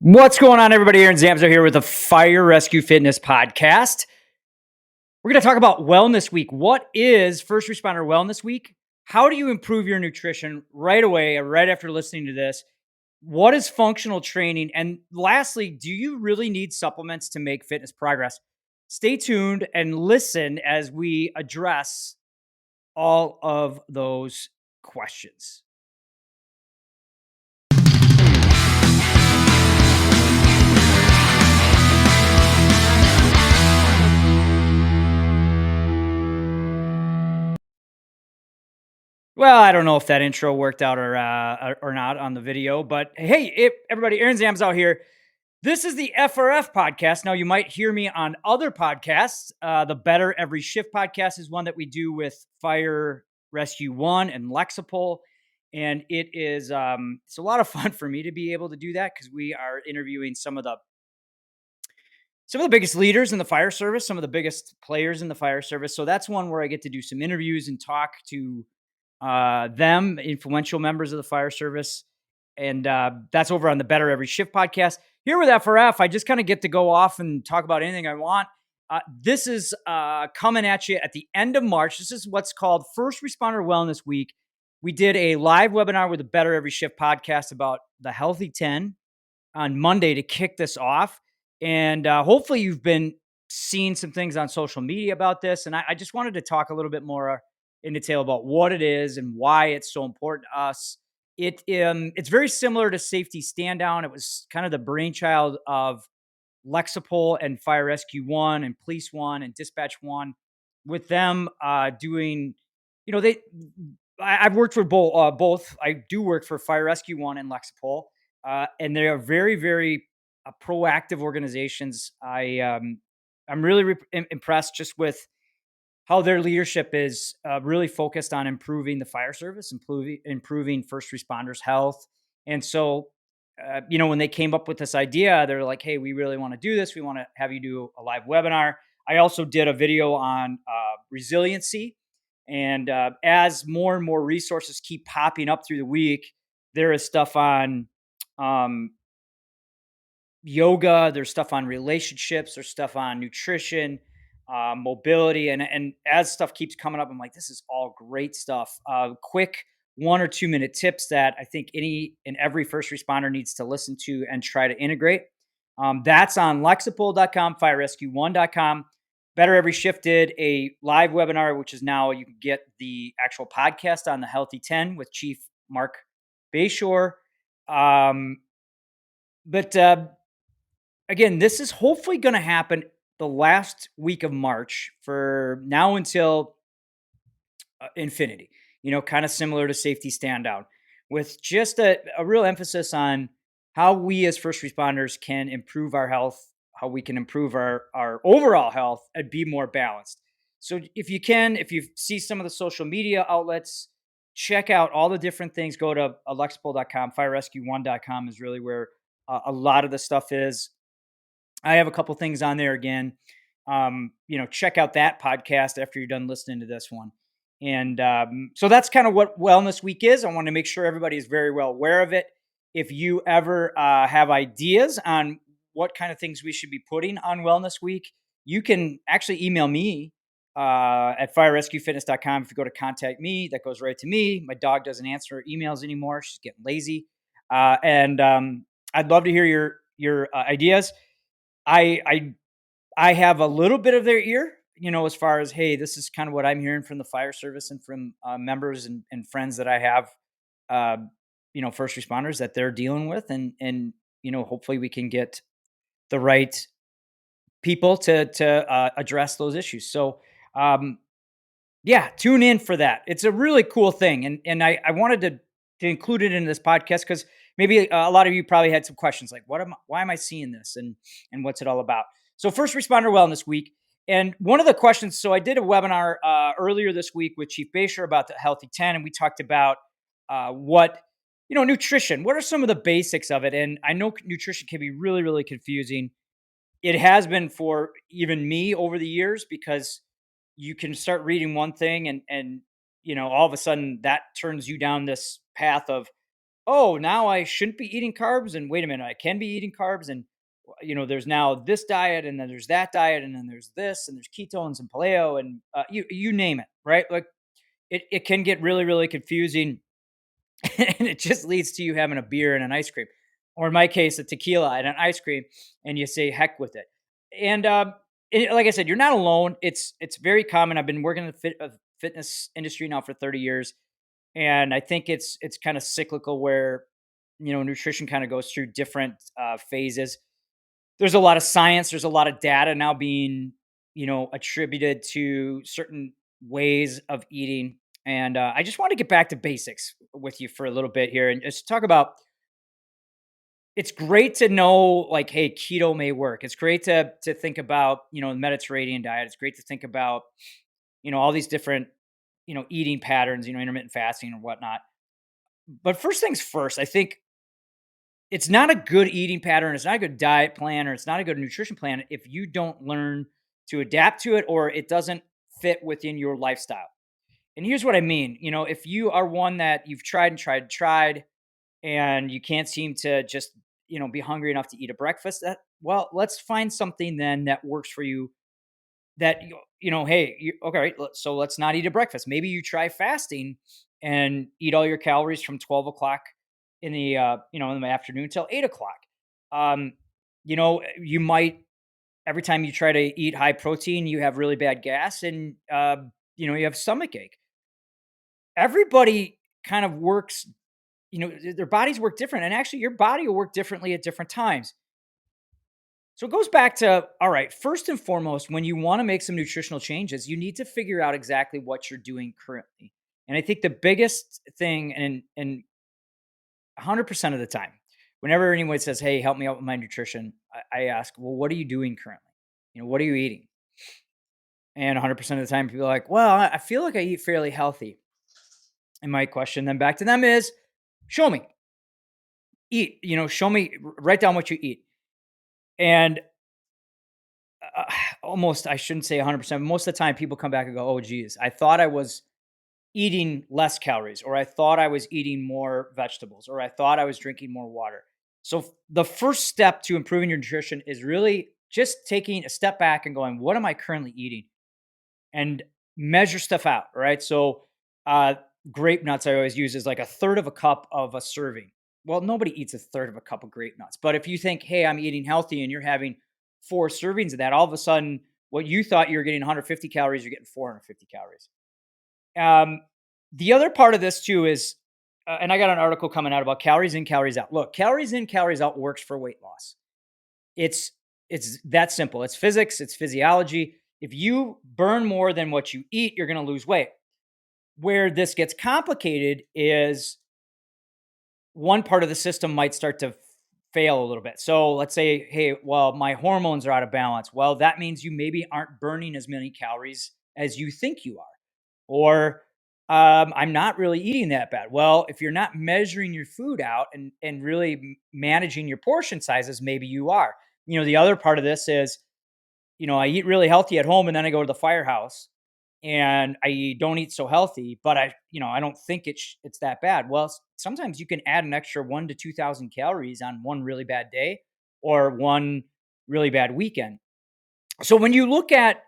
What's going on, everybody? Aaron Zamzo here with the Fire Rescue Fitness Podcast. We're going to talk about Wellness Week. What is First Responder Wellness Week? How do you improve your nutrition right away, right after listening to this? What is functional training? And lastly, do you really need supplements to make fitness progress? Stay tuned and listen as we address all of those questions. Well, I don't know if that intro worked out or not on the video, but hey, everybody, Aaron Zam's out here. This is the FRF podcast. Now, you might hear me on other podcasts. The Better Every Shift podcast is one that we do with Fire Rescue One and Lexipol, and it is it's a lot of fun for me to be able to do that because we are interviewing some of the biggest leaders in the fire service, some of the biggest players in the fire service. So that's one where I get to do some interviews and talk to them, influential members of the fire service. And that's over on the Better Every Shift podcast. Here with FRF, I just kind of get to go off and talk about anything I want. This is coming at you at the end of March. This is what's called First Responder Wellness Week. We did a live webinar with the Better Every Shift podcast about the Healthy 10 on Monday to kick this off. And hopefully you've been seeing some things on social media about this. And I just wanted to talk a little bit more in detail about what it is and why it's so important to us. It's very similar to Safety Stand Down. It was kind of the brainchild of Lexipol and Fire Rescue One and Police One and Dispatch One, with them doing, I've worked for both. I do work for Fire Rescue One and Lexipol, and they are very, very proactive organizations. I'm really impressed just with how their leadership is really focused on improving the fire service, improving first responders' health. And so, when they came up with this idea, they're like, hey, we really want to do this. We want to have you do a live webinar. I also did a video on resiliency. And as more and more resources keep popping up through the week, there is stuff on yoga, there's stuff on relationships, there's stuff on nutrition, mobility. And as stuff keeps coming up, I'm like, this is all great stuff. Quick 1 or 2 minute tips that I think any and every first responder needs to listen to and try to integrate. That's on lexipol.com, firerescue1.com. Better Every Shift did a live webinar, which is now you can get the actual podcast on the Healthy 10 with Chief Mark Bayshore. But again, this is hopefully going to happen the last week of March for now until infinity, kind of similar to Safety Stand Down, with just a real emphasis on how we as first responders can improve our health, how we can improve our overall health and be more balanced. So if you see some of the social media outlets, check out all the different things. Go to lexipol.com, firerescue1.com is really where a lot of the stuff is. I have a couple things on there again. Check out that podcast after you're done listening to this one. And so that's kind of what Wellness Week is. I want to make sure everybody is very well aware of it. If you ever have ideas on what kind of things we should be putting on Wellness Week, you can actually email me at firerescuefitness.com. If you go to contact me, that goes right to me. My dog doesn't answer emails anymore. She's getting lazy. And I'd love to hear your ideas. I have a little bit of their ear, as far as, hey, this is kind of what I'm hearing from the fire service and from members and friends that I have, first responders that they're dealing with. And hopefully we can get the right people to address those issues. So, tune in for that. It's a really cool thing. And I wanted to include it in this podcast because maybe a lot of you probably had some questions like, why am I seeing this? And what's it all about? So First Responder Wellness Week. And one of the questions, so I did a webinar earlier this week with Chief Bayshore about the Healthy 10, and we talked about nutrition. What are some of the basics of it? And I know nutrition can be really, really confusing. It has been for even me over the years because you can start reading one thing and all of a sudden that turns you down this path of, oh, now I shouldn't be eating carbs. And wait a minute, I can be eating carbs. And, there's now this diet, and then there's that diet, and then there's this, and there's ketones and paleo, and you name it, right? Like it can get really, really confusing. And it just leads to you having a beer and an ice cream, or in my case, a tequila and an ice cream, and you say heck with it. And like I said, you're not alone. It's very common. I've been working in the fitness industry now for 30 years, and I think it's kind of cyclical where nutrition kind of goes through different phases. There's a lot of science. There's a lot of data now being attributed to certain ways of eating. And I just want to get back to basics with you for a little bit here and just talk about. It's great to know, like, hey, keto may work. It's great to think about, the Mediterranean diet. It's great to think about, all these different, eating patterns, intermittent fasting or whatnot. But first things first, I think it's not a good eating pattern. It's not a good diet plan, or it's not a good nutrition plan if you don't learn to adapt to it, or it doesn't fit within your lifestyle. And here's what I mean. If you are one that you've tried and tried and tried, and you can't seem to just, be hungry enough to eat a breakfast, well, let's find something then that works for you, that hey, okay, right, so let's not eat a breakfast. Maybe you try fasting and eat all your calories from 12 o'clock in the in the afternoon until 8 o'clock. You might, every time you try to eat high protein, you have really bad gas, and you have stomach ache. Everybody kind of works, their bodies work different, and actually your body will work differently at different times. So it goes back to, all right, first and foremost, when you want to make some nutritional changes, you need to figure out exactly what you're doing currently. And I think the biggest thing, and 100% of the time, whenever anyone says, hey, help me out with my nutrition, I ask, well, what are you doing currently? What are you eating? And 100% of the time, people are like, well, I feel like I eat fairly healthy. And my question then back to them is, show me. Eat, show me, write down what you eat. And almost, I shouldn't say 100%, but most of the time people come back and go, oh, geez, I thought I was eating less calories, or I thought I was eating more vegetables, or I thought I was drinking more water. So the first step to improving your nutrition is really just taking a step back and going, what am I currently eating? And measure stuff out, right? So, grape nuts I always use is like a third of a cup of a serving. Well, nobody eats a third of a cup of grape nuts. But if you think, hey, I'm eating healthy, and you're having 4 servings of that, all of a sudden, what you thought you were getting 150 calories, you're getting 450 calories. Um, the other part of this too is, and I got an article coming out about calories in, calories out. Look, calories in, calories out works for weight loss. It's it's that simple. It's physics, it's physiology. If you burn more than what you eat, you're going to lose weight. Where this gets complicated is one part of the system might start to fail a little bit. So let's say, hey, well, my hormones are out of balance. Well, that means you maybe aren't burning as many calories as you think you are. Or I'm not really eating that bad. Well, if you're not measuring your food out and really managing your portion sizes, maybe you are. The other part of this is, I eat really healthy at home, and then I go to the firehouse and I don't eat so healthy, but I don't think it's that bad. Well, sometimes you can add an extra 1 to 2,000 calories on one really bad day, or one really bad weekend. So when you look at,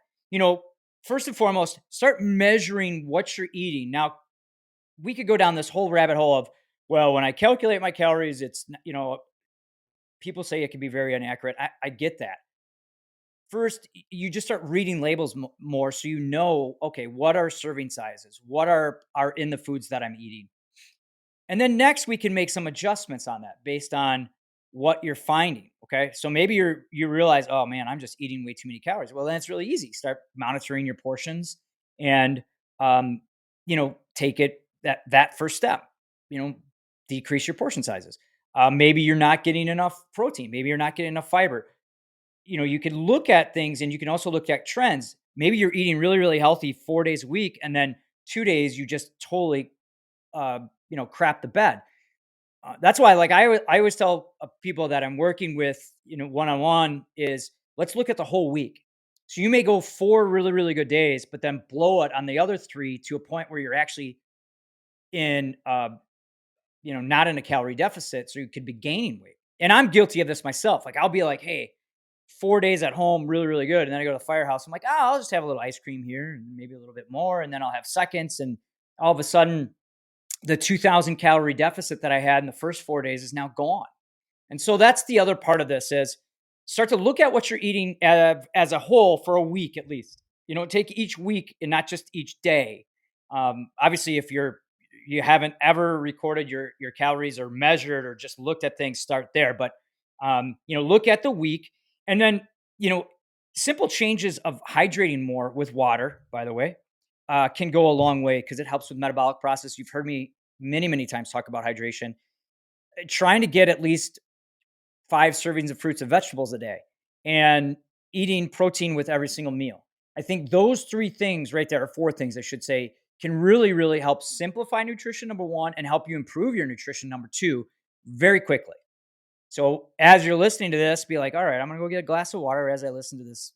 first and foremost, start measuring what you're eating. Now, we could go down this whole rabbit hole of, well, when I calculate my calories, people say it can be very inaccurate. I get that. First, you just start reading labels more, so okay, what are serving sizes? What are in the foods that I'm eating? And then next, we can make some adjustments on that based on what you're finding. Okay, so maybe you realize, oh man, I'm just eating way too many calories. Well, then it's really easy. Start monitoring your portions, and take it that first step. You know, decrease your portion sizes. Maybe you're not getting enough protein. Maybe you're not getting enough fiber. You can look at things, and you can also look at trends. Maybe you're eating really, really healthy 4 days a week, and then 2 days you just totally, crap the bed. That's why, like, I always tell people that I'm working with, one on one, is let's look at the whole week. So you may go 4 really, really good days, but then blow it on the other 3 to a point where you're actually in not in a calorie deficit, so you could be gaining weight. And I'm guilty of this myself. Like I'll be like, hey, 4 days at home, really, really good. And then I go to the firehouse. I'm like, oh, I'll just have a little ice cream here and maybe a little bit more. And then I'll have seconds. And all of a sudden, the 2,000 calorie deficit that I had in the first 4 days is now gone. And so that's the other part of this is start to look at what you're eating as a whole for a week at least. Take each week and not just each day. Obviously, if you haven't ever recorded your calories or measured or just looked at things, start there. But look at the week, and then you know simple changes of hydrating more with water. By the way, can go a long way because it helps with metabolic process. You've heard me many times talk about hydration. Trying to get at least 5 servings of fruits and vegetables a day and eating protein with every single meal. I think those 3 things right there, or 4 things, I should say, can really, really help simplify nutrition, number one, and help you improve your nutrition, number two, very quickly. So as you're listening to this, be like, all right, I'm going to go get a glass of water as I listen to this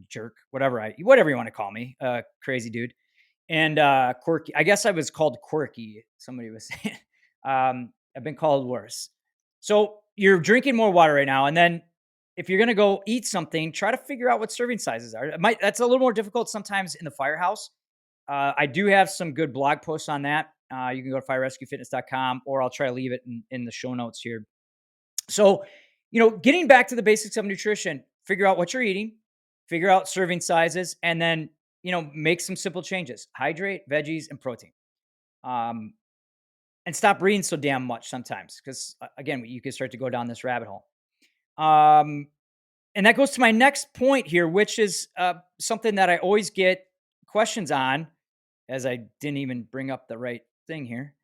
jerk, whatever you want to call me, crazy dude. And quirky. I guess I was called quirky. Somebody was saying. I've been called worse. So you're drinking more water right now, and then if you're gonna go eat something, try to figure out what serving sizes are. That's a little more difficult sometimes in the firehouse. I do have some good blog posts on that. You can go to firerescuefitness.com, or I'll try to leave it in the show notes here. So, getting back to the basics of nutrition, figure out what you're eating, figure out serving sizes, and then make some simple changes: hydrate, veggies, and protein. Um, and stop reading so damn much sometimes, because again, you can start to go down this rabbit hole. And that goes to my next point here, which is something that I always get questions on, as I didn't even bring up the right thing here.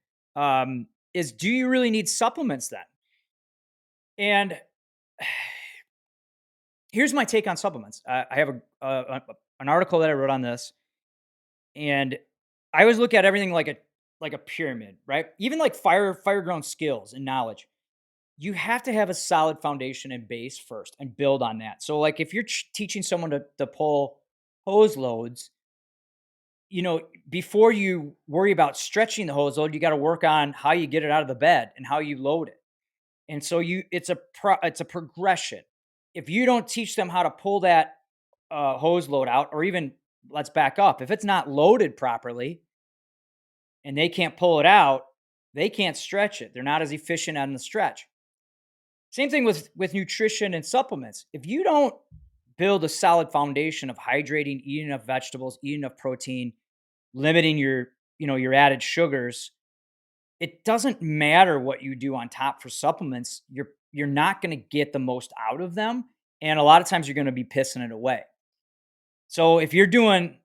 Is do you really need supplements then? And here's my take on supplements. I have an article that I wrote on this, and I always look at everything like a pyramid, right? Even like fire grown skills and knowledge. You have to have a solid foundation and base first and build on that. So like if you're teaching someone to pull hose loads, before you worry about stretching the hose load, you got to work on how you get it out of the bed and how you load it. And so it's a progression. If you don't teach them how to pull that hose load out, or even let's back up, if it's not loaded properly and they can't pull it out, they can't stretch it. They're not as efficient on the stretch. Same thing with nutrition and supplements. If you don't build a solid foundation of hydrating, eating enough vegetables, eating enough protein, limiting your added sugars, it doesn't matter what you do on top for supplements. You're not going to get the most out of them, and a lot of times you're going to be pissing it away. So if you're doing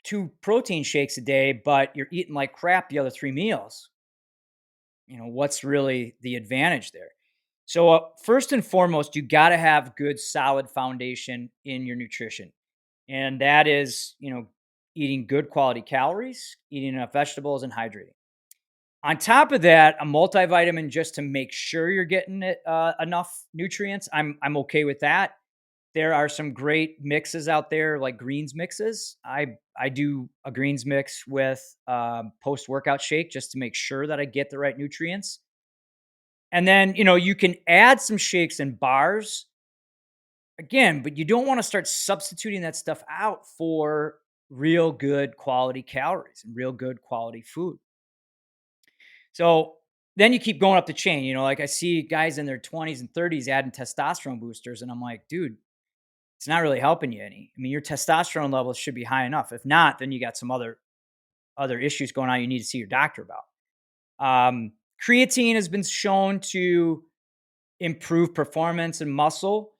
2 protein shakes a day, but you're eating like crap the other 3 meals, what's really the advantage there? So first and foremost, you got to have good, solid foundation in your nutrition. And that is, eating good quality calories, eating enough vegetables, and hydrating. On top of that, a multivitamin just to make sure you're getting enough nutrients. I'm okay with that. There are some great mixes out there, like greens mixes. I do a greens mix with post workout shake just to make sure that I get the right nutrients. And then you can add some shakes and bars again, but you don't want to start substituting that stuff out for real good quality calories and real good quality food. So then you keep going up the chain, like I see guys in their 20s and 30s adding testosterone boosters, and I'm like, dude, it's not really helping you any. I mean, your testosterone levels should be high enough. If not, then you got some other issues going on you need to see your doctor about. Creatine has been shown to improve performance and muscle.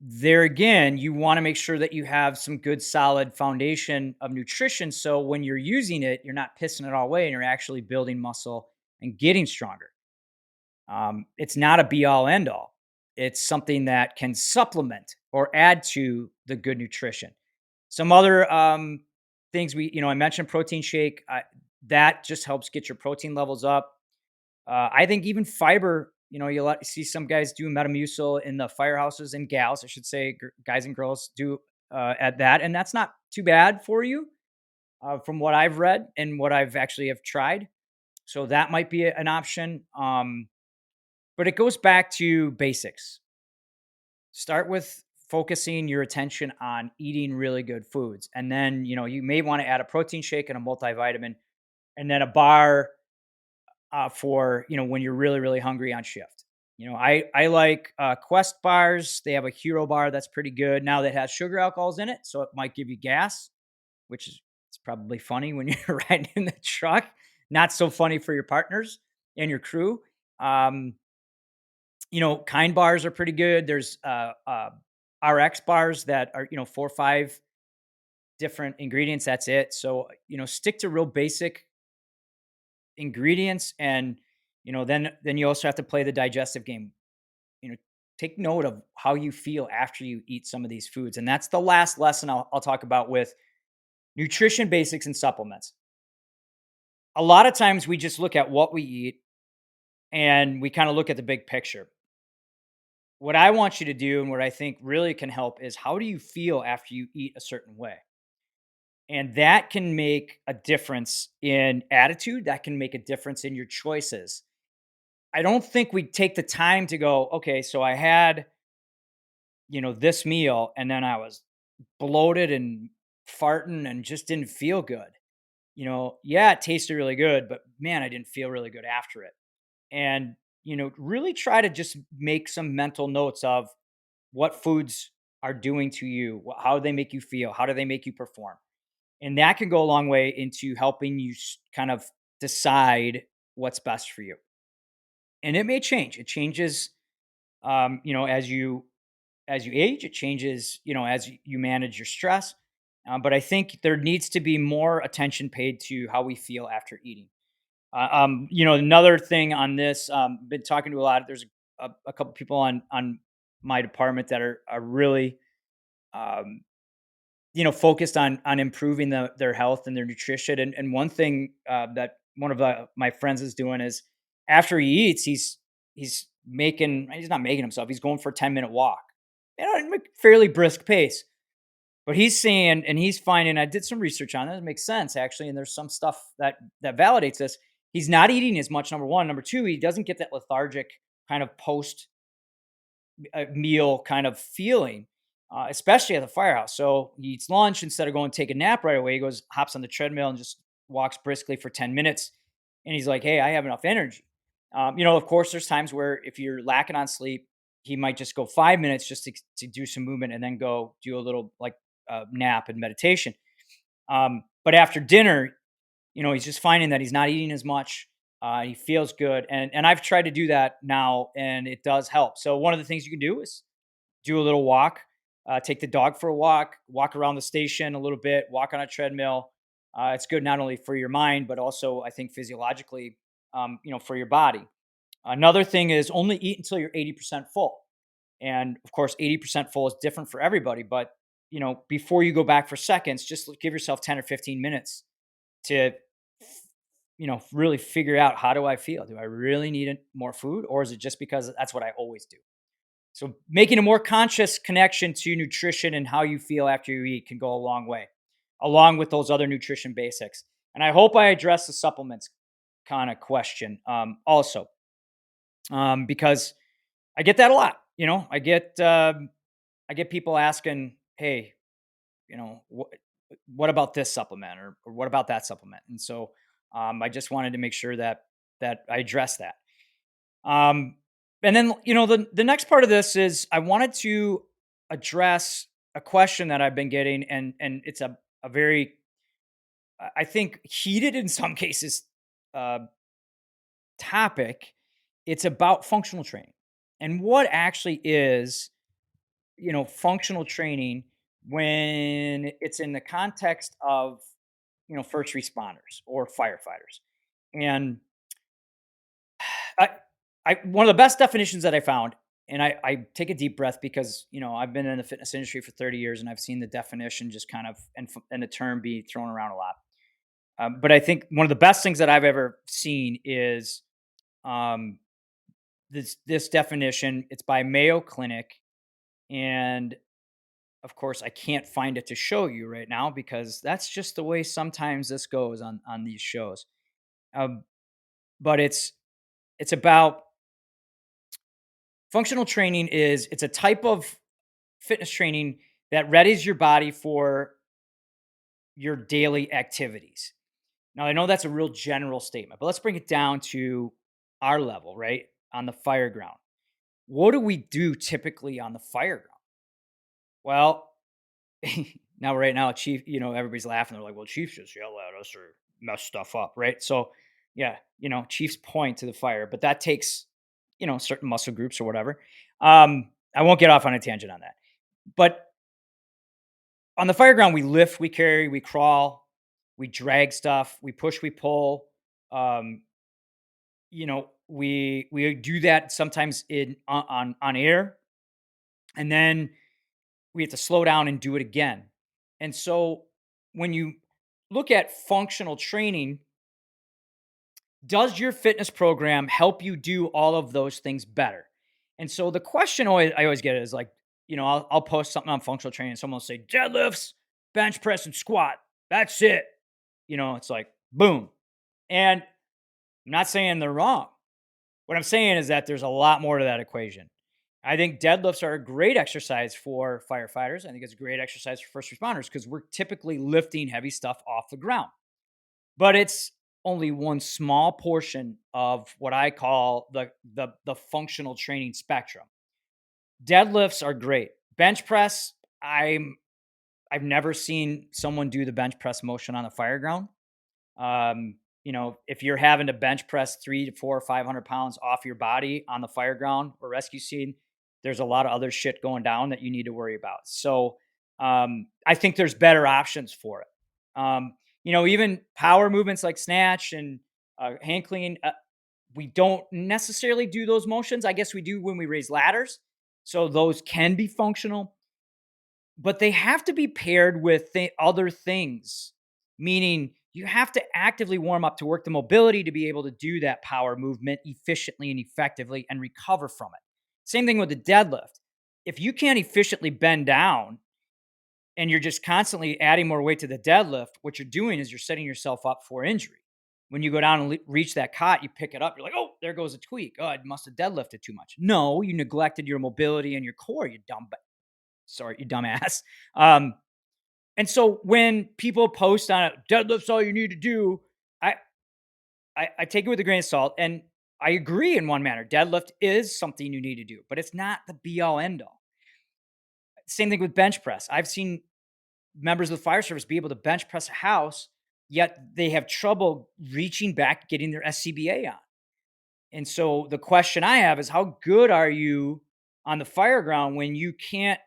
There again, you want to make sure that you have some good solid foundation of nutrition, so when you're using it, you're not pissing it all away and you're actually building muscle and getting stronger. It's not a be all end all. It's something that can supplement or add to the good nutrition. Some other things I mentioned protein shake. That just helps get your protein levels up. I think even fiber, you see some guys do Metamucil in the firehouses, and gals, I should say, guys and girls do at that. And that's not too bad for you. from what I've read and what I've actually have tried. So that might be an option. But it goes back to basics. Start with focusing your attention on eating really good foods. And then, you may want to add a protein shake and a multivitamin and then a bar for, when you're really, really hungry on shift. I like Quest bars. They have a hero bar that's pretty good now that has sugar alcohols in it. So it might give you gas, which is it's probably funny when you're riding in the truck. Not so funny for your partners and your crew. Um, Kind bars are pretty good. There's RX bars that are, 4 or 5 different ingredients. That's it. So, stick to real basic ingredients and, then you also have to play the digestive game. You know, take note of how you feel after you eat some of these foods. And that's the last lesson I'll talk about with nutrition basics and supplements. A lot of times we just look at what we eat and we kind of look at the big picture. What I want you to do and what I think really can help is how do you feel after you eat a certain way? And that can make a difference in attitude. That can make a difference in your choices. I don't think we take the time to go, okay, so I had, this meal and then I was bloated and farting and just didn't feel good. Yeah, it tasted really good, but man, I didn't feel really good after it. And, really try to just make some mental notes of what foods are doing to you, how do they make you feel, how do they make you perform? And that can go a long way into helping you kind of decide what's best for you. And it may change. It changes, as you age. It changes, as you manage your stress. But I think there needs to be more attention paid to how we feel after eating. Another thing on this, been talking to a lot. There's a couple people on my department that are really, um, focused on improving their health and their nutrition. And one thing that one of my friends is doing is after he eats, he's not making himself. He's going for a 10-minute walk, at a fairly brisk pace. But he's saying, and he's finding, I did some research on it. It makes sense actually, and there's some stuff that validates this. He's not eating as much. Number one, number two, he doesn't get that lethargic kind of post meal kind of feeling, especially at the firehouse. So he eats lunch instead of going to take a nap right away. He goes, hops on the treadmill and just walks briskly for 10 minutes. And he's like, hey, I have enough energy. Of course, there's times where if you're lacking on sleep, he might just go 5 minutes just to do some movement and then go do a little like nap and meditation. But after dinner, he's just finding that he's not eating as much. He feels good, and I've tried to do that now, and it does help. So one of the things you can do is do a little walk, take the dog for a walk around the station a little bit, walk on a treadmill. It's good not only for your mind but also I think physiologically, for your body. Another thing is only eat until you're 80% full, and of course 80% full is different for everybody. But before you go back for seconds, just give yourself 10 or 15 minutes to really figure out how do I feel? Do I really need more food or is it just because that's what I always do? So making a more conscious connection to nutrition and how you feel after you eat can go a long way, along with those other nutrition basics. And I hope I address the supplements kind of question also, because I get that a lot. I get people asking, "Hey, you know, what what about this supplement or what about that supplement?" And so I just wanted to make sure that I address that. Um, and then the next part of this is I wanted to address a question that I've been getting, and it's a very I think heated in some cases uh, topic. It's about functional training and what actually is functional training when it's in the context of first responders or firefighters. And I, one of the best definitions that I found, and I take a deep breath because I've been in the fitness industry for 30 years and I've seen the definition just kind of and the term be thrown around a lot. But I think one of the best things that I've ever seen is um, this definition. It's by Mayo Clinic, and Of course, I can't find it to show you right now because that's just the way sometimes this goes on these shows. Um, but it's about functional training. It's a type of fitness training that readies your body for your daily activities. Now, I know that's a real general statement, but let's bring it down to our level, right? On the fire ground. What do we do typically on the fire ground? Well, now right now, Chief, everybody's laughing. They're like, well, Chiefs just yell at us or mess stuff up, right? So, yeah, Chiefs point to the fire, but that takes, certain muscle groups or whatever. I won't get off on a tangent on that. But on the fire ground, we lift, we carry, we crawl, we drag stuff, we push, we pull. Um, we do that sometimes in on air, and then we have to slow down and do it again. And so when you look at functional training, does your fitness program help you do all of those things better? And so the question I always get is like, I'll post something on functional training and someone will say deadlifts, bench press, and squat. That's it. It's like boom. And I'm not saying they're wrong. What I'm saying is that there's a lot more to that equation. I think deadlifts are a great exercise for firefighters. I think it's a great exercise for first responders because we're typically lifting heavy stuff off the ground. But it's only one small portion of what I call the functional training spectrum. Deadlifts are great. Bench press, I've never seen someone do the bench press motion on the fire ground. If you're having to bench press 300 to 400 or 500 pounds off your body on the fire ground or rescue scene, there's a lot of other shit going down that you need to worry about. So I think there's better options for it. Even power movements like snatch and hand clean, we don't necessarily do those motions. I guess we do when we raise ladders. So those can be functional, but they have to be paired with other things, meaning you have to actively warm up to work the mobility to be able to do that power movement efficiently and effectively and recover from it. Same thing with the deadlift. If you can't efficiently bend down and you're just constantly adding more weight to the deadlift, what you're doing is you're setting yourself up for injury. When you go down and reach that cot, you pick it up. You're like, oh, there goes a tweak. Oh, I must have deadlifted too much. No, you neglected your mobility and your core, you dumbass. Um, and so when people post on it, deadlift's all you need to do, I, I take it with a grain of salt, and I agree in one manner. Deadlift is something you need to do, but it's not the be all end all. Same thing with bench press. I've seen members of the fire service be able to bench press a house, yet they have trouble reaching back, getting their SCBA on. And so the question I have is, how good are you on the fire ground when you can't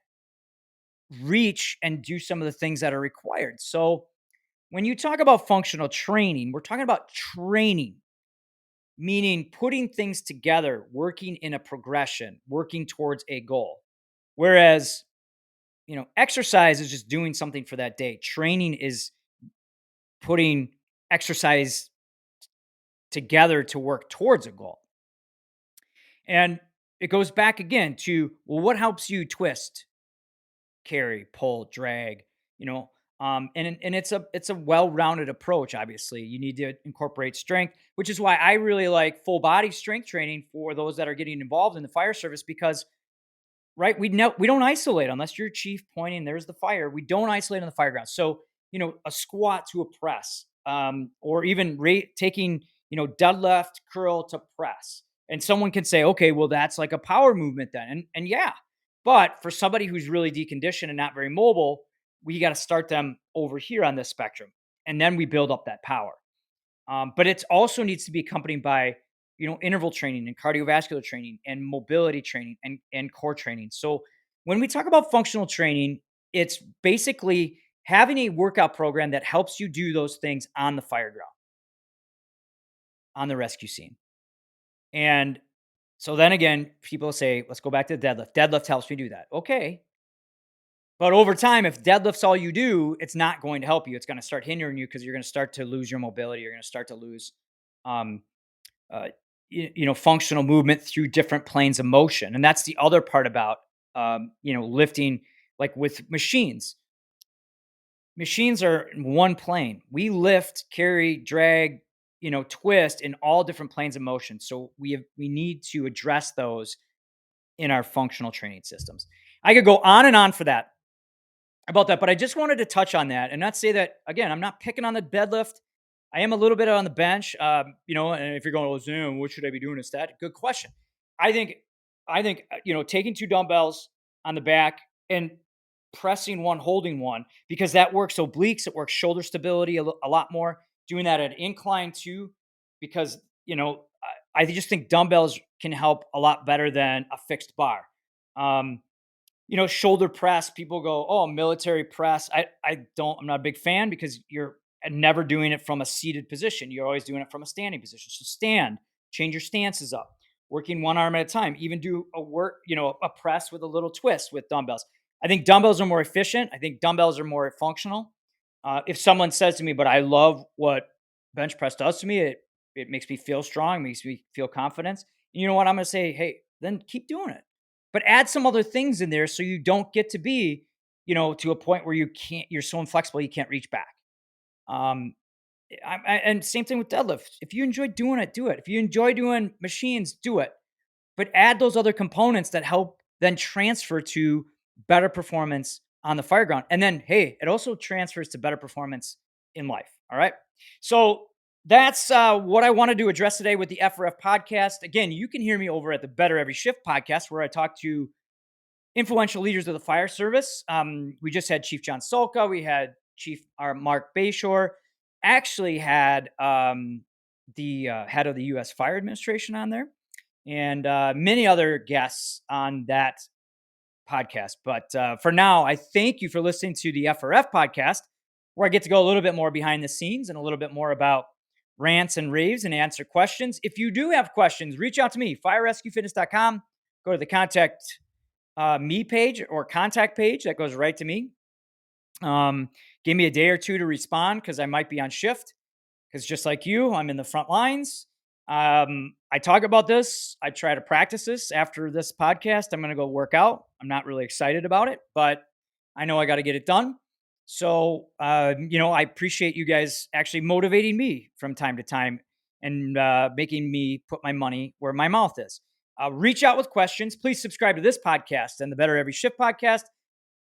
reach and do some of the things that are required? So when you talk about functional training, we're talking about training, meaning putting things together, working in a progression, working towards a goal. Whereas, exercise is just doing something for that day. Training is putting exercise together to work towards a goal. And it goes back again to, well, what helps you twist, carry, pull, drag, and it's a well-rounded approach. Obviously, you need to incorporate strength, which is why I really like full body strength training for those that are getting involved in the fire service, because right, we don't isolate unless you're chief pointing there's the fire. We don't isolate on the fire ground. So a squat to a press, or even taking deadlift curl to press, and someone can say, okay, well that's like a power movement then, and yeah, but for somebody who's really deconditioned and not very mobile, we got to start them over here on this spectrum, and then we build up that power. But it also needs to be accompanied by interval training and cardiovascular training and mobility training and core training. So when we talk about functional training, it's basically having a workout program that helps you do those things on the fire ground, on the rescue scene. And so then again, people say, let's go back to the deadlift. Deadlift helps me do that. Okay. But over time, if deadlift's all you do, it's not going to help you. It's going to start hindering you because you're going to start to lose your mobility. You're going to start to lose um, uh, functional movement through different planes of motion. And that's the other part about, lifting Like with machines are in one plane. We lift, carry, drag, twist in all different planes of motion. So we need to address those in our functional training systems. I could go on and on for that about that, but I just wanted to touch on that and not say that again. I'm not picking on the deadlift. I am a little bit on the bench, And if you're going, "Oh, Zoom, what should I be doing instead?" Good question. I think, taking two dumbbells on the back and pressing one, holding one, because that works obliques, it works shoulder stability a lot more. Doing that at incline too, because I just think dumbbells can help a lot better than a fixed bar. Um, shoulder press, people go, "Oh, military press." I'm not a big fan because you're never doing it from a seated position. You're always doing it from a standing position. So stand, change your stances up, working one arm at a time, even do a press with a little twist with dumbbells. I think dumbbells are more efficient. I think dumbbells are more functional. If someone says to me, "But I love what bench press does to me, it makes me feel strong, makes me feel confidence." And you know what? I'm going to say, "Hey, then keep doing it." But add some other things in there so you don't get to be, to a point where you're so inflexible you can't reach back. Um, and same thing with deadlift. If you enjoy doing it, do it. If you enjoy doing machines, do it. But add those other components that help then transfer to better performance on the fire ground. And then, hey, it also transfers to better performance in life. All right. So that's what I wanted to address today with the FRF podcast. Again, you can hear me over at the Better Every Shift podcast, where I talk to influential leaders of the fire service. We just had Chief John Solka. We had Chief Mark Bayshore. Actually had the head of the U.S. Fire Administration on there, and many other guests on that podcast. But for now, I thank you for listening to the FRF podcast, where I get to go a little bit more behind the scenes and a little bit more about rants and raves and answer questions. If you do have questions, reach out to me, firerescuefitness.com. Go to the contact me page or contact page that goes right to me. Give me a day or two to respond because I might be on shift. Because just like you, I'm in the front lines. I talk about this. I try to practice this after this podcast. I'm going to go work out. I'm not really excited about it, but I know I got to get it done. So, I appreciate you guys actually motivating me from time to time and making me put my money where my mouth is. Reach out with questions. Please subscribe to this podcast and the Better Every Shift podcast.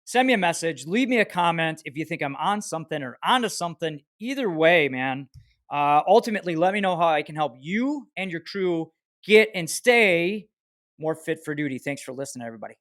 Send me a message. Leave me a comment if you think I'm on something or onto something. Either way, man. Ultimately, let me know how I can help you and your crew get and stay more fit for duty. Thanks for listening, everybody.